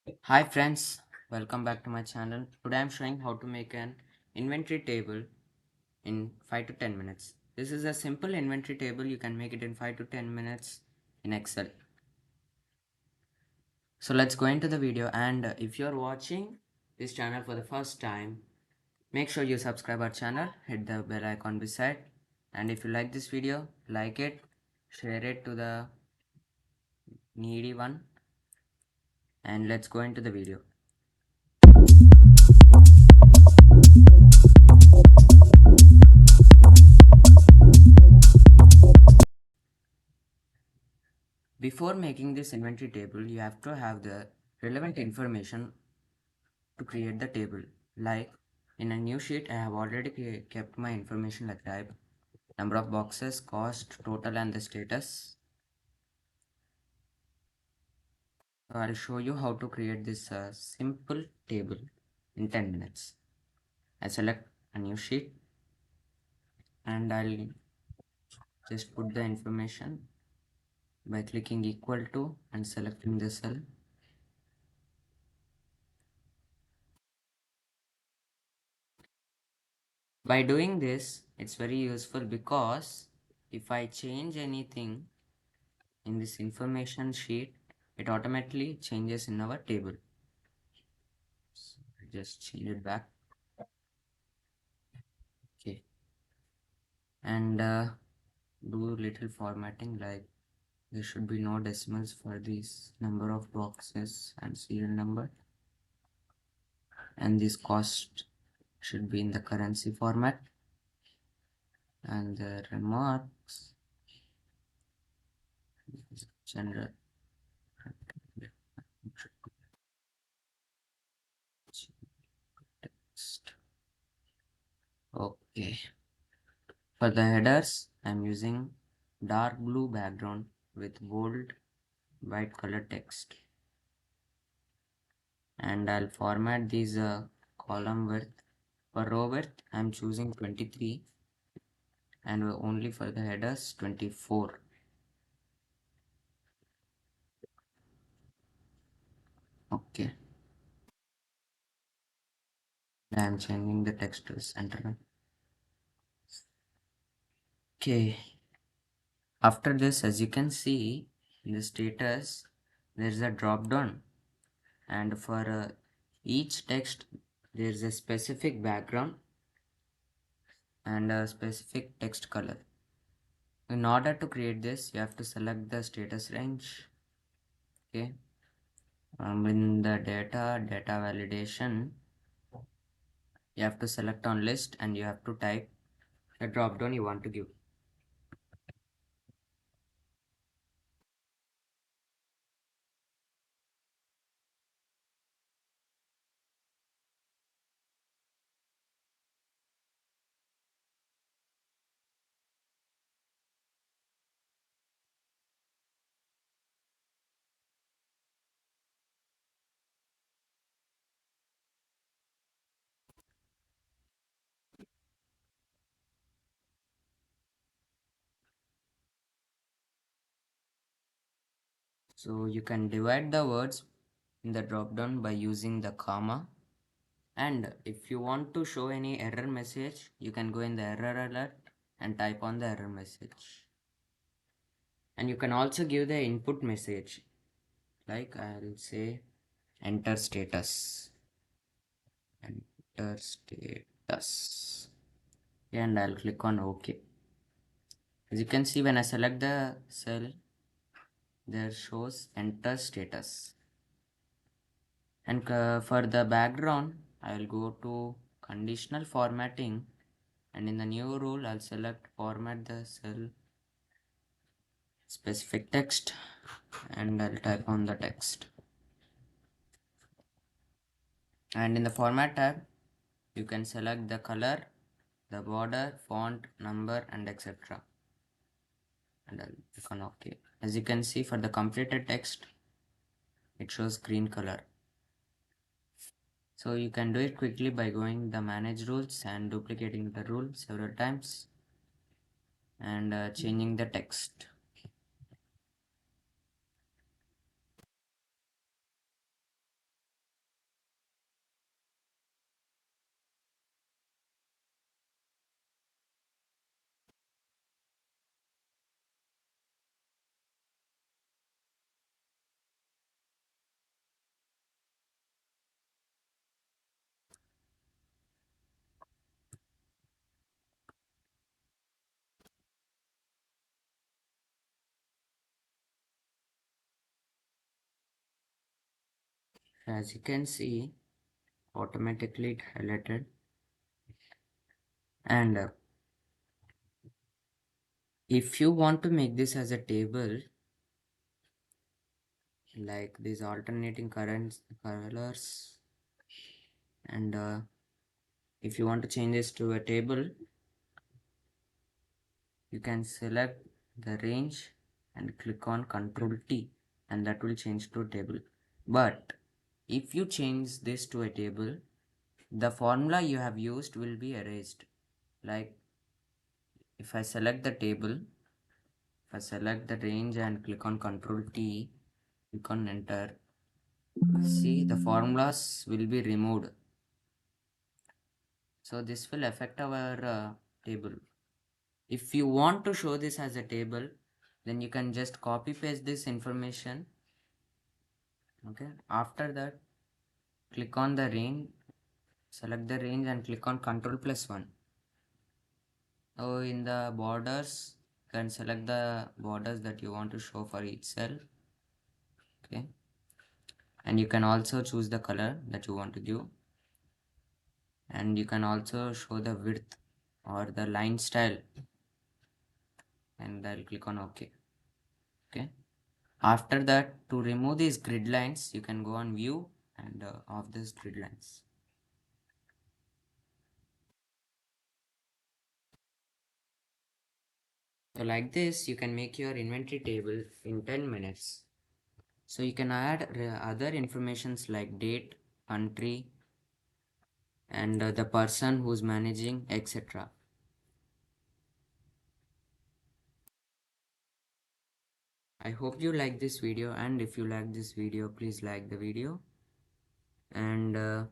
Hi friends, welcome back to my channel. Today I'm showing how to make an inventory table in 5 to 10 minutes. This is a simple inventory table. You can make it in 5 to 10 minutes in Excel. So let's go into the video, and if you're watching this channel for the first time, make sure you subscribe our channel, hit the bell icon beside, and if you like this video, like it, share it to the needy one, and let's go into the video. Before making this inventory table, you have to have the relevant information to create the table. Like in a new sheet, I have already kept my information like type, number of boxes, cost, total, and the status. So I'll show you how to create this simple table in 10 minutes. I select a new sheet and I'll just put the information by clicking equal to and selecting the cell. By doing this, it's very useful because if I change anything in this information sheet, it automatically changes in our table. So I just change it back. Okay. And do little formatting, like there should be no decimals for this number of boxes and serial number. And this cost should be in the currency format. And the remarks, general text. Okay. For the headers, I'm using dark blue background with bold white color text. And I'll format these column width. For row width, I'm choosing 23 and only for the headers 24. Okay. I'm changing the text to center. Okay. After this, as you can see in the status, there's a drop down, and for each text, there's a specific background and a specific text color. In order to create this, you have to select the status range. Okay. In the data validation, you have to select on list and you have to type the drop down you want to give. So you can divide the words in the drop down by using the comma. And if you want to show any error message, you can go in the error alert and type on the error message. And you can also give the input message, like I'll say enter status. Enter status. And I'll click on OK. As you can see, when I select the cell, there shows enter status. And for the background, I will go to conditional formatting, and in the new rule I'll select format the cell specific text and I'll type on the text. And in the format tab, you can select the color, the border, font, number, and etc. And I'll click on OK. As you can see, for the completed text, it shows green color. So you can do it quickly by going the manage rules and duplicating the rule several times and changing the text. As you can see, automatically it highlighted. And if you want to make this as a table, like these alternating currents colors, and if you want to change this to a table, you can select the range and click on Ctrl T, and that will change to table. But if you change this to a table, the formula you have used will be erased. Like if I select the table, if I select the range and click on Ctrl T, click on enter, see the formulas will be removed. So this will affect our table. If you want to show this as a table, then you can just copy paste this information. Okay, after that click on the range, select the range and click on Ctrl+1. So in the borders, you can select the borders that you want to show for each cell. Okay, and you can also choose the color that you want to give, and you can also show the width or the line style, and I'll click on OK. Okay, after that, to remove these grid lines, you can go on view and off these grid lines. So like this, you can make your inventory table in 10 minutes. So you can add other informations like date, country, and the person who's managing, etc. I hope you like this video, and if you like this video, please like the video and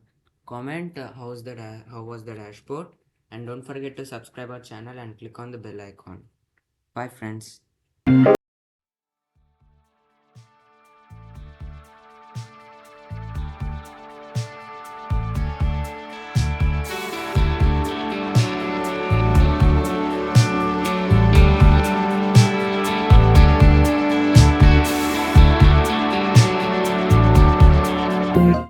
comment how was the dashboard, and don't forget to subscribe our channel and click on the bell icon. Bye friends.